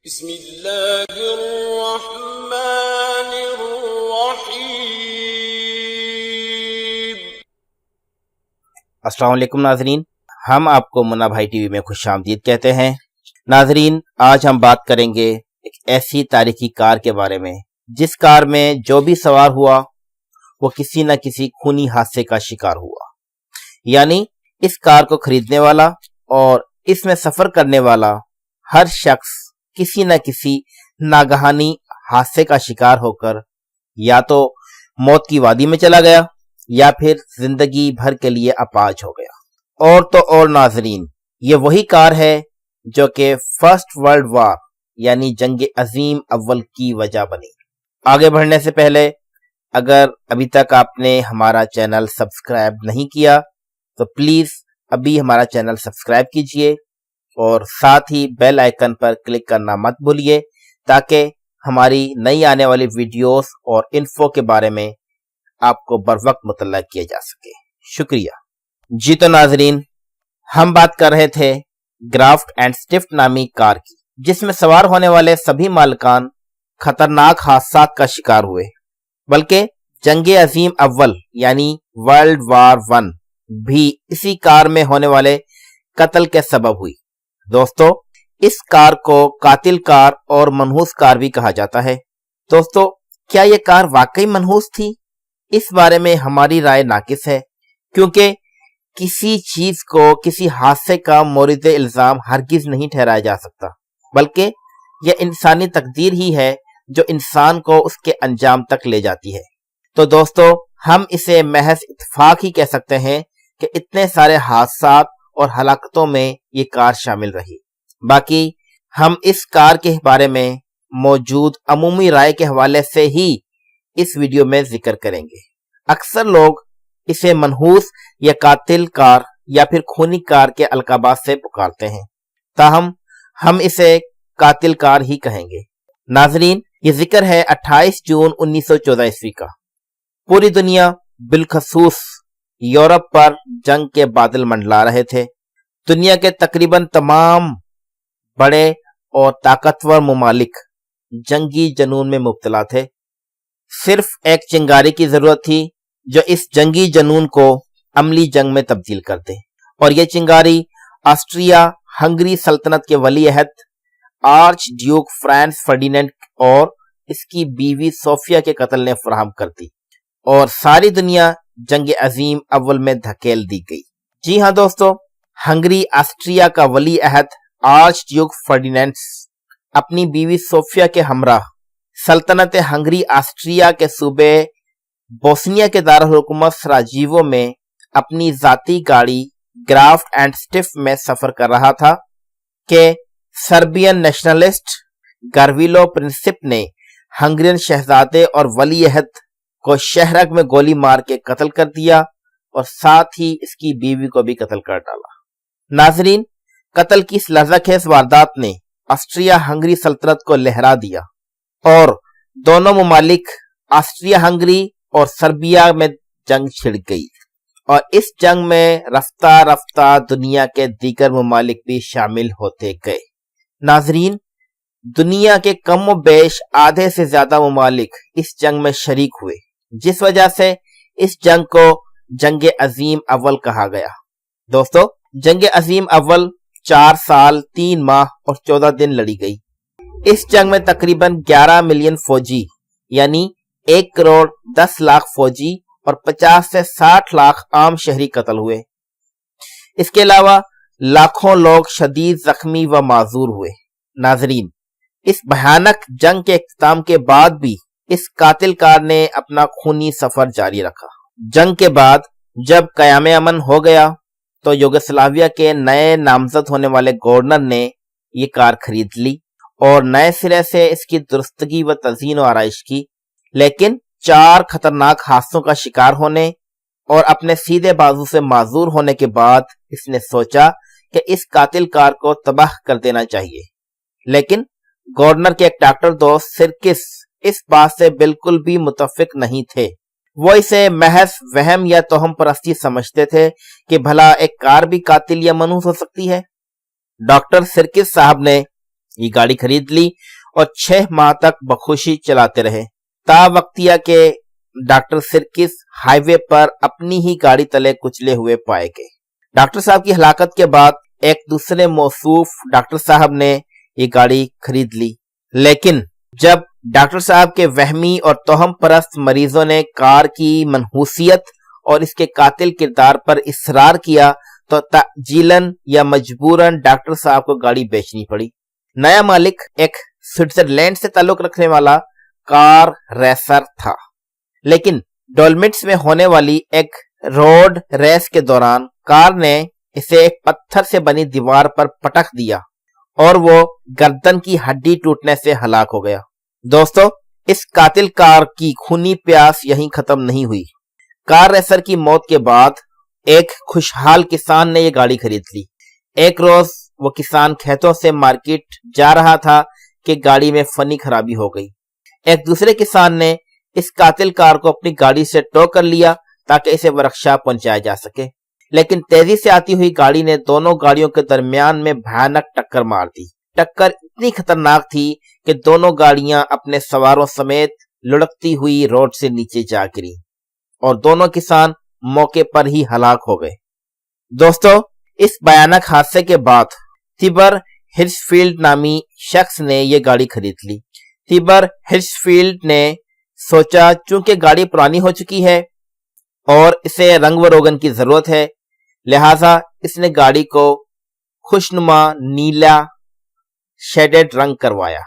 بسم اللہ الرحمن الرحیم۔ السلام علیکم ناظرین، ہم آپ کو منا بھائی ٹی وی میں خوش آمدید کہتے ہیں۔ ناظرین، آج ہم بات کریں گے ایک ایسی تاریخی کار کے بارے میں جس کار میں جو بھی سوار ہوا وہ کسی نہ کسی خونی حادثے کا شکار ہوا، یعنی اس کار کو خریدنے والا اور اس میں سفر کرنے والا ہر شخص کسی نہ کسی ناگہانی حادثے کا شکار ہو کر یا تو موت کی وادی میں چلا گیا یا پھر زندگی بھر کے لیے اپاہج ہو گیا۔ اور تو اور ناظرین، یہ وہی کار ہے جو کہ فرسٹ ورلڈ وار یعنی جنگ عظیم اول کی وجہ بنی۔ آگے بڑھنے سے پہلے اگر ابھی تک آپ نے ہمارا چینل سبسکرائب نہیں کیا تو پلیز ابھی ہمارا چینل سبسکرائب کیجئے اور ساتھ ہی بیل آئیکن پر کلک کرنا مت بھولیے تاکہ ہماری نئی آنے والی ویڈیوز اور انفو کے بارے میں آپ کو بر وقت مطلع کیا جا سکے۔ شکریہ جی۔ تو ناظرین، ہم بات کر رہے تھے گرافٹ اینڈ سٹفٹ نامی کار کی، جس میں سوار ہونے والے سبھی مالکان خطرناک حادثات کا شکار ہوئے، بلکہ جنگ عظیم اول یعنی ورلڈ وار ون بھی اسی کار میں ہونے والے قتل کے سبب ہوئی۔ دوستو، اس کار کو قاتل کار اور منحوس کار بھی کہا جاتا ہے۔ دوستو، کیا یہ کار واقعی منحوس تھی؟ اس بارے میں ہماری رائے ناقص ہے، کیونکہ کسی چیز کو کسی حادثے کا مورد الزام ہرگز نہیں ٹھہرایا جا سکتا، بلکہ یہ انسانی تقدیر ہی ہے جو انسان کو اس کے انجام تک لے جاتی ہے۔ تو دوستو، ہم اسے محض اتفاق ہی کہہ سکتے ہیں کہ اتنے سارے حادثات اور ہلاکتوں میں یہ کار شامل رہی۔ باقی ہم اس کار کے بارے میں موجود عمومی رائے کے حوالے سے ہی اس ویڈیو میں ذکر کریں گے۔ اکثر لوگ اسے منحوس یا قاتل کار یا پھر خونی کار کے القابات سے پکارتے ہیں، تاہم ہم اسے قاتل کار ہی کہیں گے۔ ناظرین، یہ ذکر ہے 28 جون 1914 کا۔ پوری دنیا بالخصوص یورپ پر جنگ کے بادل منڈلا رہے تھے۔ دنیا کے تقریباً تمام بڑے اور طاقتور ممالک جنگی جنون میں مبتلا تھے۔ صرف ایک چنگاری کی ضرورت تھی جو اس جنگی جنون کو عملی جنگ میں تبدیل کر دے، اور یہ چنگاری آسٹریا ہنگری سلطنت کے ولی عہد آرچ ڈیوک فرانس فرڈینینڈ اور اس کی بیوی صوفیہ کے قتل نے فراہم کر دی، اور ساری دنیا جنگ عظیم اول میں دھکیل دی گئی۔ جی ہاں دوستو، ہنگری آسٹریا کا ولی عہد آرچ ڈیوک فرڈینینڈ اپنی بیوی صوفیہ کے ہمراہ سلطنت ہنگری آسٹریا کے صوبے بوسنیا کے دارالحکومت سراجیوو میں اپنی ذاتی گاڑی گرافٹ اینڈ سٹف میں سفر کر رہا تھا کہ سربین نیشنلسٹ گارویلو پرنسپ نے ہنگرین شہزادے اور ولی عہد کو شہرک میں گولی مار کے قتل کر دیا اور ساتھ ہی اس کی بیوی کو بھی قتل کر ڈالا۔ ناظرین، قتل کی اس لرزہ خیز واردات نے آسٹریا ہنگری سلطنت کو لہرا دیا اور دونوں ممالک آسٹریا ہنگری اور سربیا میں جنگ چھڑ گئی، اور اس جنگ میں رفتہ رفتہ دنیا کے دیگر ممالک بھی شامل ہوتے گئے۔ ناظرین، دنیا کے کم و بیش آدھے سے زیادہ ممالک اس جنگ میں شریک ہوئے، جس وجہ سے اس جنگ کو جنگ عظیم اول کہا گیا۔ دوستو، جنگ عظیم اول 4 سال 3 ماہ اور 14 دن لڑی گئی۔ اس جنگ میں تقریباً 11 ملین فوجی یعنی 1 کروڑ 10 لاکھ فوجی اور 50 سے 60 لاکھ عام شہری قتل ہوئے۔ اس کے علاوہ لاکھوں لوگ شدید زخمی و معذور ہوئے۔ ناظرین، اس بھیانک جنگ کے اختتام کے بعد بھی اس قاتل کار نے اپنا خونی سفر جاری رکھا۔ جنگ کے بعد جب قیام امن ہو گیا تو یوگوسلاویہ کے نئے نامزد ہونے والے گورنر نے یہ کار خرید لی اور نئے سرے سے اس کی درستگی و تزئین و آرائش کی، لیکن 4 خطرناک حادثوں کا شکار ہونے اور اپنے سیدھے بازو سے معذور ہونے کے بعد اس نے سوچا کہ اس قاتل کار کو تباہ کر دینا چاہیے، لیکن گورنر کے ایک ڈاکٹر دوست سرکس اس بات سے بالکل بھی متفق نہیں تھے۔ وہ اسے محض وہم یا توہم پرستی سمجھتے تھے کہ بھلا ایک کار بھی قاتل یا منحوس ہو سکتی ہے۔ ڈاکٹر سرکس صاحب نے یہ گاڑی خرید لی اور 6 ماہ تک بخوشی چلاتے رہے، تا وقتیہ کے ڈاکٹر سرکس ہائی وے پر اپنی ہی گاڑی تلے کچلے ہوئے پائے گئے۔ ڈاکٹر صاحب کی ہلاکت کے بعد ایک دوسرے موصوف ڈاکٹر صاحب نے یہ گاڑی خرید لی، لیکن جب ڈاکٹر صاحب کے وہمی اور توہم پرست مریضوں نے کار کی منحوسیت اور اس کے قاتل کردار پر اصرار کیا تو تعجیلاً یا مجبوراً ڈاکٹر صاحب کو گاڑی بیچنی پڑی۔ نیا مالک ایک سوئٹزرلینڈ سے تعلق رکھنے والا کار ریسر تھا، لیکن ڈولمٹس میں ہونے والی ایک روڈ ریس کے دوران کار نے اسے ایک پتھر سے بنی دیوار پر پٹخ دیا اور وہ گردن کی ہڈی ٹوٹنے سے ہلاک ہو گیا۔ دوستو، اس قاتل کار کی خونی پیاس یہیں ختم نہیں ہوئی۔ کار ریسر کی موت کے بعد ایک خوشحال کسان نے یہ گاڑی خرید لی۔ ایک روز وہ کسان کھیتوں سے مارکیٹ جا رہا تھا کہ گاڑی میں فنی خرابی ہو گئی۔ ایک دوسرے کسان نے اس قاتل کار کو اپنی گاڑی سے ٹو کر لیا تاکہ اسے ورکشاپ پہنچایا جا سکے، لیکن تیزی سے آتی ہوئی گاڑی نے دونوں گاڑیوں کے درمیان میں بھیانک ٹکر مار دی۔ ٹکر اتنی خطرناک تھی کہ دونوں گاڑیاں اپنے سواروں سمیت لڑکتی ہوئی روڈ سے نیچے جا گری اور دونوں کسان موقع پر ہی ہلاک ہو گئے۔ دوستو، اس بھیانک حادثے کے بعد تیبر ہرشفیلڈ نامی شخص نے یہ گاڑی خرید لی۔ تیبر ہرشفیلڈ نے سوچا چونکہ گاڑی پرانی ہو چکی ہے اور اسے رنگ و روغن کی ضرورت ہے، لہٰذا اس نے گاڑی کو خوشنما نیلا شیڈڈ رنگ کروایا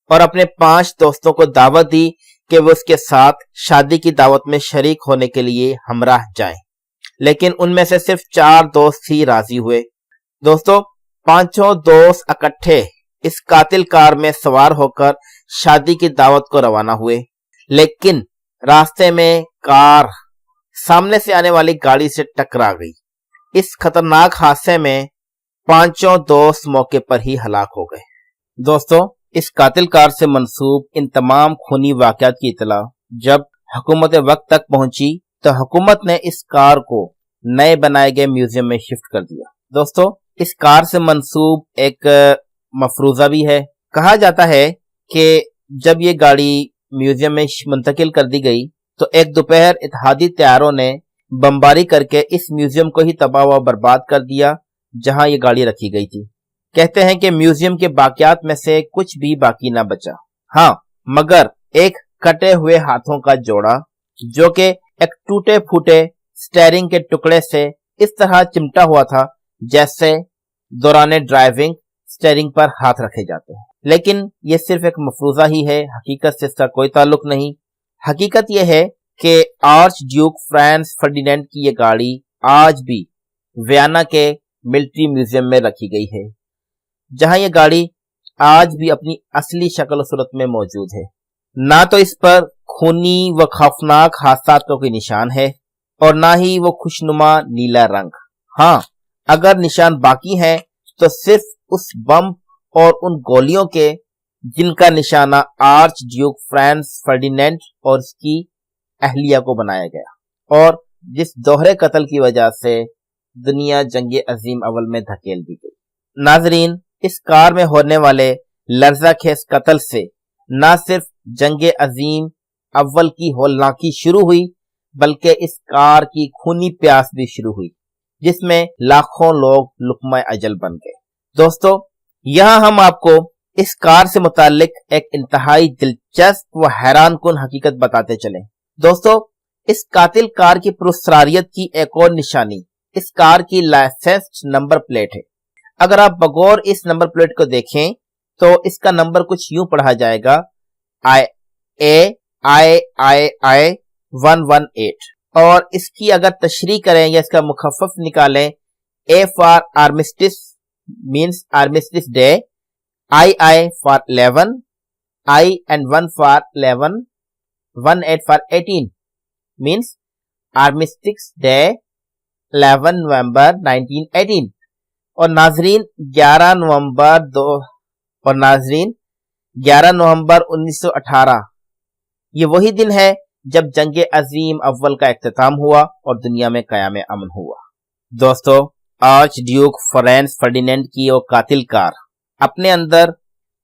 اور اپنے 5 دوستوں کو دعوت دی کہ وہ اس کے ساتھ شادی کی دعوت میں شریک ہونے کے لیے ہمراہ جائیں، لیکن ان میں سے صرف 4 دوست ہی راضی ہوئے۔ دوستو، 5 دوست اکٹھے اس قاتل کار میں سوار ہو کر شادی کی دعوت کو روانہ ہوئے، لیکن راستے میں کار سامنے سے آنے والی گاڑی سے ٹکرا گئی۔ اس خطرناک حادثے میں 5 دوست موقع پر ہی ہلاک ہو گئے۔ دوستو، اس قاتل کار سے منسوب ان تمام خونی واقعات کی اطلاع جب حکومت وقت تک پہنچی تو حکومت نے اس کار کو نئے بنائے گئے میوزیم میں شفٹ کر دیا۔ دوستو، اس کار سے منسوب ایک مفروضہ بھی ہے۔ کہا جاتا ہے کہ جب یہ گاڑی میوزیم میں منتقل کر دی گئی تو ایک دوپہر اتحادی طیاروں نے بمباری کر کے اس میوزیم کو ہی تباہ و برباد کر دیا جہاں یہ گاڑی رکھی گئی تھی۔ کہتے ہیں کہ میوزیم کے باقیات میں سے کچھ بھی باقی نہ بچا، ہاں مگر ایک کٹے ہوئے ہاتھوں کا جوڑا جو کہ ایک ٹوٹے پھوٹے سٹیئرنگ کے ٹکڑے سے اس طرح چمٹا ہوا تھا جیسے دوران ڈرائیونگ سٹیئرنگ پر ہاتھ رکھے جاتے ہیں، لیکن یہ صرف ایک مفروضہ ہی ہے، حقیقت سے اس کا کوئی تعلق نہیں۔ حقیقت یہ ہے کہ آرچ ڈیوک فرانس فرڈینینڈ کی یہ گاڑی آج بھی ویانا کے ملٹری میوزیم میں رکھی گئی ہے، جہاں یہ گاڑی آج بھی اپنی اصلی شکل و صورت میں موجود ہے۔ نہ تو اس پر خونی و خوفناک حادثات کا کوئی نشان ہے اور نہ ہی وہ خوشنما نیلا رنگ۔ ہاں، اگر نشان باقی ہیں تو صرف اس بم اور ان گولیوں کے جن کا نشانہ آرچ ڈیوک فرانس فرڈینینڈ اور اس کی اہلیہ کو بنایا گیا اور جس دوہرے قتل کی وجہ سے دنیا جنگ عظیم اول میں دھکیل دی گئی۔ ناظرین، اس کار میں ہونے والے لرزہ خیز قتل سے نہ صرف جنگ عظیم اول کی ہولناکی شروع ہوئی بلکہ اس کار کی خونی پیاس بھی شروع ہوئی جس میں لاکھوں لوگ لقمہ اجل بن گئے۔ دوستو، یہاں ہم آپ کو اس کار سے متعلق ایک انتہائی دلچسپ و حیران کن حقیقت بتاتے چلیں۔ دوستو، اس قاتل کار کی پراسراریت کی ایک اور نشانی اس کار کی لائسنس نمبر پلیٹ ہے۔ اگر آپ بغور اس نمبر پلیٹ کو دیکھیں تو اس کا نمبر کچھ یوں پڑھا جائے گا I 118، اور اس کی اگر تشریح کریں یا اس کا مخفف نکالیں، A for Armistice means Armistice Day، I for 11، I and 1 for 11، 18 for 18 means Armistice Day 11 نومبر 1918۔ اور ناظرین 11 نومبر 1918 یہ وہی دن ہے جب جنگ عظیم اول کا اختتام ہوا اور دنیا میں قیام امن ہوا۔ دوستو، آرچ ڈیوک فرانس فرڈینینڈ کی وہ قاتل کار اپنے اندر